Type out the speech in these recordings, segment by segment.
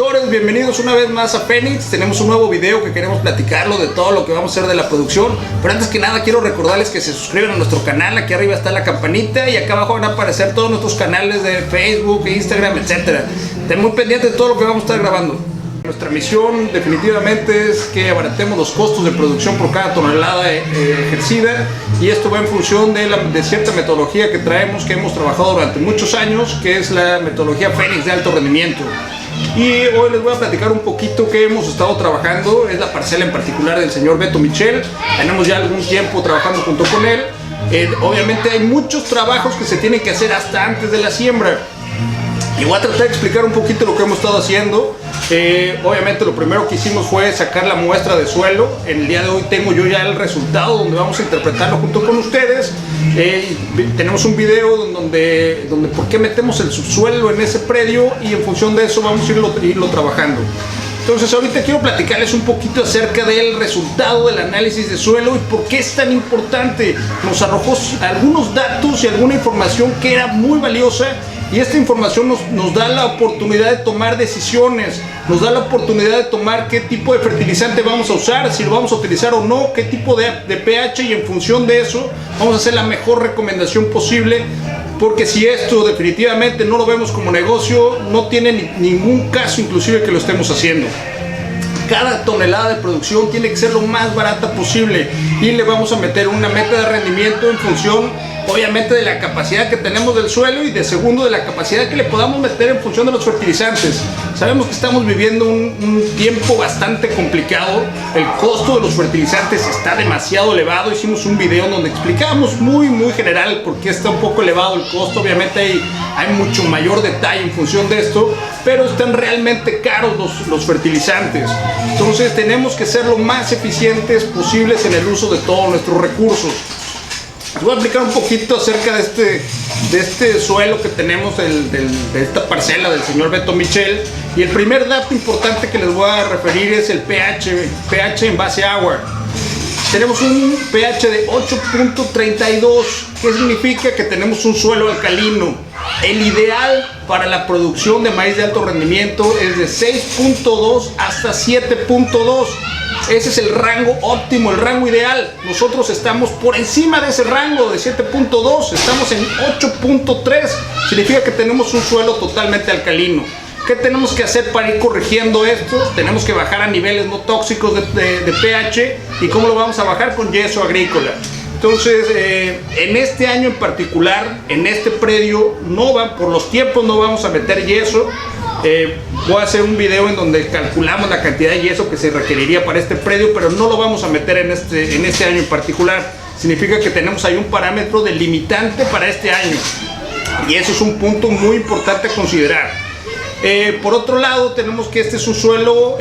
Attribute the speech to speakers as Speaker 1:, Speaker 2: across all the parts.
Speaker 1: agricultores, bienvenidos una vez más a Fénix. Tenemos un nuevo video que queremos platicarlo de todo lo que vamos a hacer de la producción. Pero antes que nada quiero recordarles que se suscriban a nuestro canal. Aquí arriba está la campanita y acá abajo van a aparecer todos nuestros canales de Facebook, Instagram, etc. Estén muy pendientes de todo lo que vamos a estar grabando. Nuestra misión definitivamente es que abaratemos los costos de producción por cada tonelada ejercida, y esto va en función de cierta metodología que traemos, que hemos trabajado durante muchos años, que es la metodología Fénix de alto rendimiento. Y hoy les voy a platicar un poquito que hemos estado trabajando. Es la parcela en particular del señor Beto Michel. Tenemos ya algún tiempo trabajando junto con él. Obviamente hay muchos trabajos que se tienen que hacer hasta antes de la siembra, y voy a tratar de explicar un poquito lo que hemos estado haciendo. Obviamente lo primero que hicimos fue sacar la muestra de suelo. En el día de hoy tengo yo ya el resultado, donde vamos a interpretarlo junto con ustedes. Tenemos un video donde por qué metemos el subsuelo en ese predio, y en función de eso vamos a irlo trabajando. Entonces ahorita quiero platicarles un poquito acerca del resultado del análisis de suelo y por qué es tan importante. Nos arrojó algunos datos y alguna información que era muy valiosa, y esta información nos da la oportunidad de tomar decisiones, nos da la oportunidad de tomar qué tipo de fertilizante vamos a usar, si lo vamos a utilizar o no, qué tipo de pH, y en función de eso vamos a hacer la mejor recomendación posible. Porque si esto definitivamente no lo vemos como negocio, no tiene ningún caso inclusive que lo estemos haciendo. Cada tonelada de producción tiene que ser lo más barata posible, y le vamos a meter una meta de rendimiento en función, obviamente, de la capacidad que tenemos del suelo, y de segundo, de la capacidad que le podamos meter en función de los fertilizantes. Sabemos que estamos viviendo un tiempo bastante complicado. El costo de los fertilizantes está demasiado elevado. Hicimos un video donde explicamos muy general por qué está un poco elevado el costo. Obviamente hay mucho mayor detalle en función de esto, pero están realmente caros los fertilizantes. Entonces tenemos que ser lo más eficientes posibles en el uso de todos nuestros recursos. Les voy a explicar un poquito acerca de este suelo que tenemos, de esta parcela del señor Beto Michel. Y el primer dato importante que les voy a referir es el pH en base a agua. Tenemos un pH de 8.32, que significa que tenemos un suelo alcalino. El ideal para la producción de maíz de alto rendimiento es de 6.2 hasta 7.2. Ese es el rango óptimo, el rango ideal. Nosotros estamos por encima de ese rango de 7.2, estamos en 8.3. Significa que tenemos un suelo totalmente alcalino. ¿Qué tenemos que hacer para ir corrigiendo esto? Tenemos que bajar a niveles no tóxicos de pH. ¿Y cómo lo vamos a bajar? Con yeso agrícola. Entonces, en este año en particular, en este predio, por los tiempos no vamos a meter yeso. Voy a hacer un video en donde calculamos la cantidad de yeso que se requeriría para este predio, pero no lo vamos a meter en este año en particular. Significa que tenemos ahí un parámetro delimitante para este año, y eso es un punto muy importante a considerar. Por otro lado, tenemos que este es un suelo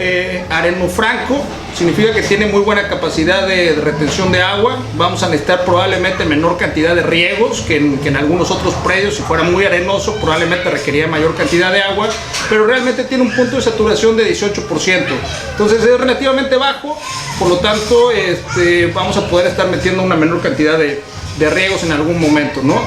Speaker 1: arenofranco. Significa que tiene muy buena capacidad de retención de agua. Vamos a necesitar probablemente menor cantidad de riegos que en algunos otros predios. Si fuera muy arenoso, probablemente requeriría mayor cantidad de agua, pero realmente tiene un punto de saturación de 18%. Entonces es relativamente bajo, por lo tanto vamos a poder estar metiendo una menor cantidad de riegos en algún momento, ¿no?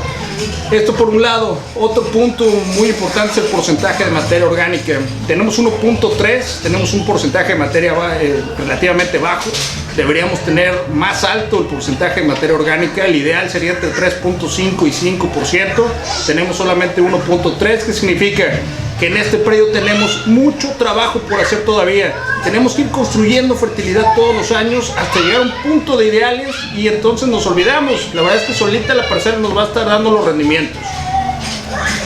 Speaker 1: Esto por un lado. Otro punto muy importante es el porcentaje de materia orgánica. Tenemos 1.3, tenemos un porcentaje de materia relativamente bajo. Deberíamos tener más alto el porcentaje de materia orgánica. El ideal sería entre 3.5 y 5%. Tenemos solamente 1.3, que significa que en este predio tenemos mucho trabajo por hacer todavía. Tenemos que ir construyendo fertilidad todos los años hasta llegar a un punto de ideales, y entonces nos olvidamos. La verdad es que solita la parcela nos va a estar dando los rendimientos.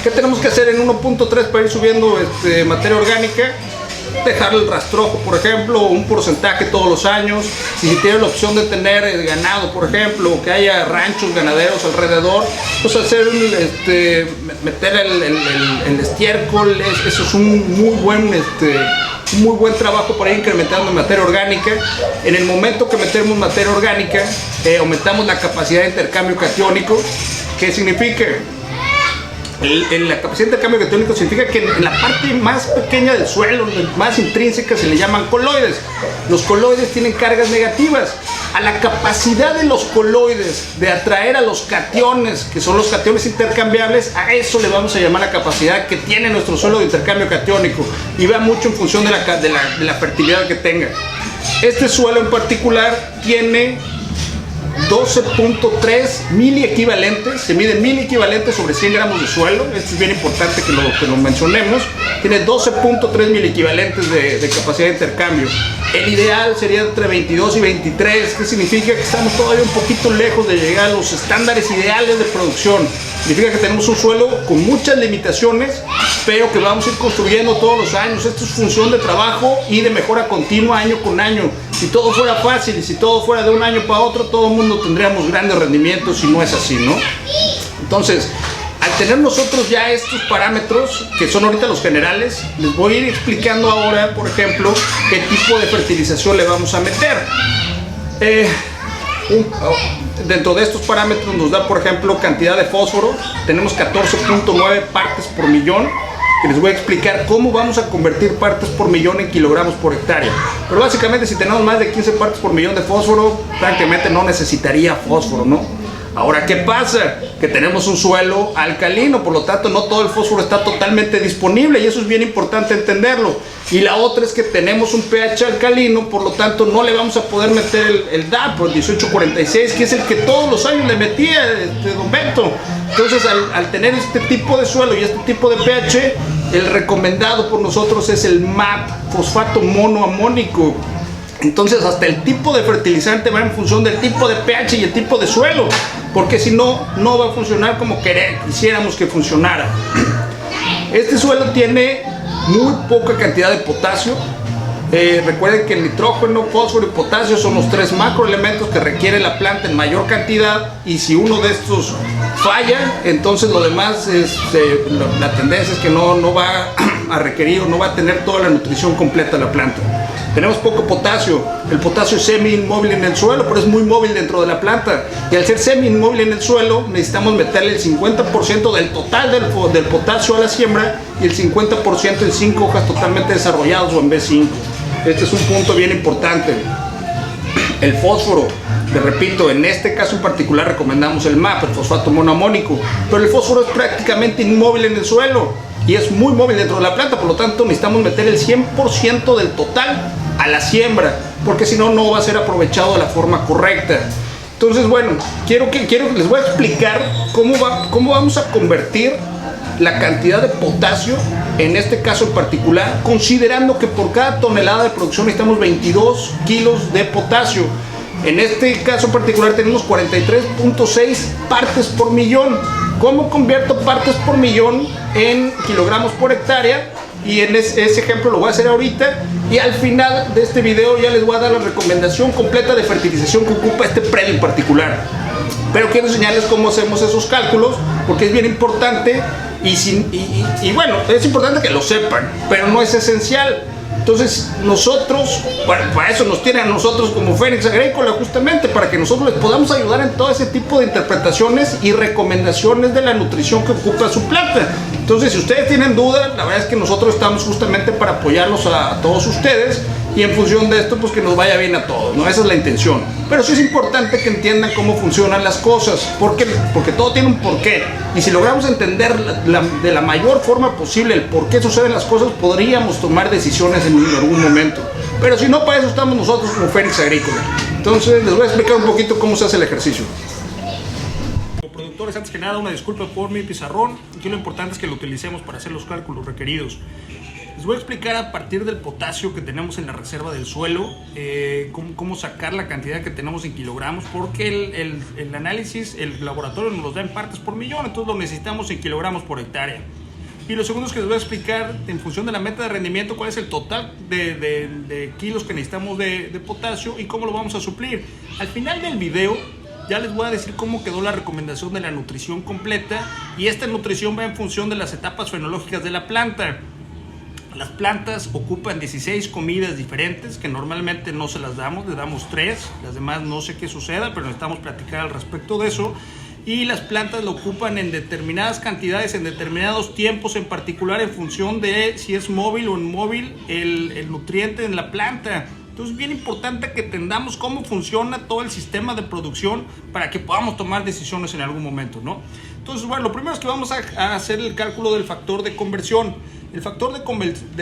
Speaker 1: ¿Qué tenemos que hacer en 1.3 para ir subiendo materia orgánica? Dejar el rastrojo, por ejemplo, un porcentaje todos los años. Si tiene la opción de tener ganado, por ejemplo, o que haya ranchos ganaderos alrededor, pues hacer meter el estiércol. Eso es un muy buen trabajo para ir incrementando materia orgánica. En el momento que metemos materia orgánica, aumentamos la capacidad de intercambio catiónico. ¿Qué significa? La capacidad de intercambio catiónico significa que en la parte más pequeña del suelo, más intrínseca, se le llaman coloides. Los coloides tienen cargas negativas. A la capacidad de los coloides de atraer a los cationes, que son los cationes intercambiables, a eso le vamos a llamar la capacidad que tiene nuestro suelo de intercambio catiónico, y va mucho en función de la fertilidad que tenga. Este suelo en particular tiene 12.3 miliequivalentes, se miden miliequivalentes sobre 100 gramos de suelo. Esto es bien importante que lo mencionemos. Tiene 12.3 miliequivalentes de capacidad de intercambio. El ideal sería entre 22 y 23, que significa que estamos todavía un poquito lejos de llegar a los estándares ideales de producción. Significa que tenemos un suelo con muchas limitaciones, pero que vamos a ir construyendo todos los años. Esto es función de trabajo y de mejora continua año con año. Si todo fuera fácil y si todo fuera de un año para otro, todo el mundo tendríamos grandes rendimientos, y no es así, ¿no? Entonces, al tener nosotros ya estos parámetros, que son ahorita los generales, les voy a ir explicando ahora, por ejemplo, qué tipo de fertilización le vamos a meter. Dentro de estos parámetros nos da, por ejemplo, cantidad de fósforo. Tenemos 14.9 partes por millón, que les voy a explicar cómo vamos a convertir partes por millón en kilogramos por hectárea. Pero básicamente, si tenemos más de 15 partes por millón de fósforo, prácticamente no necesitaría fósforo, ¿no? Ahora, ¿qué pasa? Que tenemos un suelo alcalino, por lo tanto no todo el fósforo está totalmente disponible, y eso es bien importante entenderlo. Y la otra es que tenemos un pH alcalino, por lo tanto no le vamos a poder meter el DAP, el 1846, que es el que todos los años le metía don Beto. Entonces, al tener este tipo de suelo y este tipo de pH, el recomendado por nosotros es el MAP, fosfato monoamónico. Entonces, hasta el tipo de fertilizante va en función del tipo de pH y el tipo de suelo, porque si no, no va a funcionar como quisiéramos que funcionara. Este suelo tiene muy poca cantidad de potasio. Recuerden que el nitrógeno, fósforo y potasio son los tres macroelementos que requiere la planta en mayor cantidad, y si uno de estos falla, entonces lo demás la tendencia es que no va a requerir o no va a tener toda la nutrición completa la planta. Tenemos poco potasio. El potasio es semi-inmóvil en el suelo, pero es muy móvil dentro de la planta. Y al ser semi-inmóvil en el suelo, necesitamos meterle el 50% del total del potasio a la siembra, y el 50% en 5 hojas totalmente desarrollados o en B5. Este es un punto bien importante. El fósforo, les repito, en este caso en particular recomendamos el MAP, el fosfato monoamónico, pero el fósforo es prácticamente inmóvil en el suelo y es muy móvil dentro de la planta, por lo tanto necesitamos meter el 100% del total a la siembra, porque si no, no va a ser aprovechado de la forma correcta. Entonces, bueno, les voy a explicar cómo vamos a convertir la cantidad de potasio, en este caso en particular, considerando que por cada tonelada de producción necesitamos 22 kilos de potasio. En este caso en particular tenemos 43.6 partes por millón. ¿Cómo convierto partes por millón en kilogramos por hectárea? Y en ese ejemplo lo voy a hacer ahorita, y al final de este video ya les voy a dar la recomendación completa de fertilización que ocupa este predio en particular. Pero quiero enseñarles cómo hacemos esos cálculos, porque es bien importante, y bueno, es importante que lo sepan, pero no es esencial. Entonces nosotros, para eso nos tienen a nosotros como Fénix Agrícola, justamente para que nosotros les podamos ayudar en todo ese tipo de interpretaciones y recomendaciones de la nutrición que ocupa su planta. Entonces, si ustedes tienen dudas, la verdad es que nosotros estamos justamente para apoyarlos a todos ustedes, y en función de esto, pues que nos vaya bien a todos, ¿no? Esa es la intención. Pero sí es importante que entiendan cómo funcionan las cosas, porque todo tiene un porqué. Y si logramos entender de la mayor forma posible el por qué suceden las cosas, podríamos tomar decisiones en algún momento. Pero si no, para eso estamos nosotros como Fénix Agrícola. Entonces, les voy a explicar un poquito cómo se hace el ejercicio. Como productores, antes que nada, una disculpa por mi pizarrón. Aquí lo importante es que lo utilicemos para hacer los cálculos requeridos. Les voy a explicar a partir del potasio que tenemos en la reserva del suelo, cómo sacar la cantidad que tenemos en kilogramos, porque el análisis, el laboratorio nos los da en partes por millón, entonces lo necesitamos en kilogramos por hectárea. Y lo segundo es que les voy a explicar, en función de la meta de rendimiento, cuál es el total de kilos que necesitamos de potasio y cómo lo vamos a suplir. Al final del video ya les voy a decir cómo quedó la recomendación de la nutrición completa, y esta nutrición va en función de las etapas fenológicas de la planta. Las plantas ocupan 16 comidas diferentes, que normalmente no se las damos, le damos 3, las demás no sé qué suceda, pero necesitamos platicar al respecto de eso. Y las plantas lo ocupan en determinadas cantidades, en determinados tiempos, en particular en función de si es móvil o inmóvil el nutriente en la planta. Entonces es bien importante que entendamos cómo funciona todo el sistema de producción para que podamos tomar decisiones en algún momento, ¿no? Entonces, bueno, lo primero es que vamos a hacer el cálculo del factor de conversión. El factor de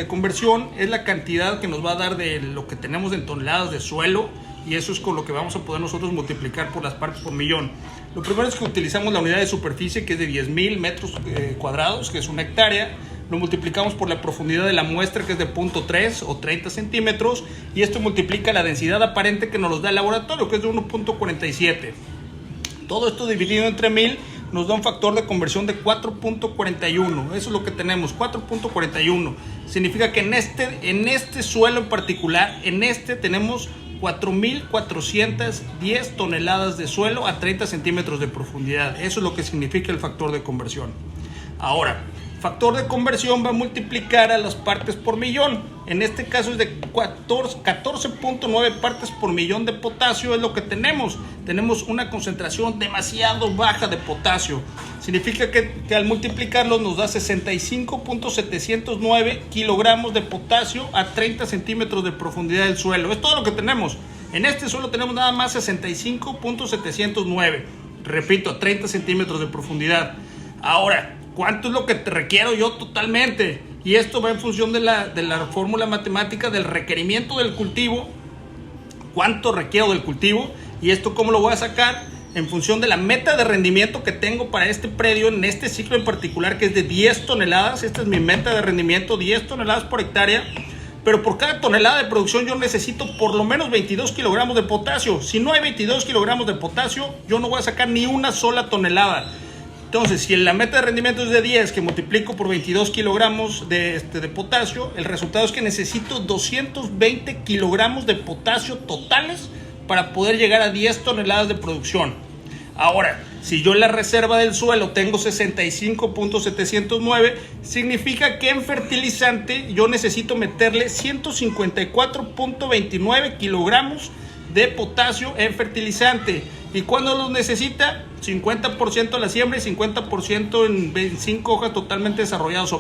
Speaker 1: conversión es la cantidad que nos va a dar de lo que tenemos en toneladas de suelo, y eso es con lo que vamos a poder nosotros multiplicar por las partes por millón. Lo primero es que utilizamos la unidad de superficie, que es de 10,000 metros cuadrados, que es una hectárea. Lo multiplicamos por la profundidad de la muestra, que es de 0.3 o 30 centímetros, y esto multiplica la densidad aparente que nos da el laboratorio, que es de 1.47. Todo esto dividido entre 1000 nos da un factor de conversión de 4.41. Eso es lo que tenemos, 4.41. Significa que en este suelo en particular, tenemos 4.410 toneladas de suelo a 30 centímetros de profundidad. Eso es lo que significa el factor de conversión. Ahora, factor de conversión va a multiplicar a las partes por millón. En este caso es de 14.9 partes por millón de potasio, es lo que tenemos. Tenemos una concentración demasiado baja de potasio. Significa que al multiplicarlo nos da 65.709 kilogramos de potasio a 30 centímetros de profundidad del suelo. Es todo lo que tenemos. En este suelo tenemos nada más 65.709. Repito, a 30 centímetros de profundidad. Ahora, ¿cuánto es lo que te requiero yo totalmente? Y esto va en función de la fórmula matemática del requerimiento del cultivo. ¿Cuánto requiero del cultivo? Y esto, ¿cómo lo voy a sacar? En función de la meta de rendimiento que tengo para este predio, en este ciclo en particular, que es de 10 toneladas. Esta es mi meta de rendimiento, 10 toneladas por hectárea. Pero por cada tonelada de producción yo necesito por lo menos 22 kilogramos de potasio. Si no hay 22 kilogramos de potasio, yo no voy a sacar ni una sola tonelada. Entonces, si la meta de rendimiento es de 10, que multiplico por 22 kilogramos de potasio, el resultado es que necesito 220 kilogramos de potasio totales para poder llegar a 10 toneladas de producción. Ahora, si yo en la reserva del suelo tengo 65.709, significa que en fertilizante yo necesito meterle 154.29 kilogramos de potasio en fertilizante. ¿Y cuándo los necesita? 50% a la siembra y 50% en 25 hojas totalmente desarrolladas o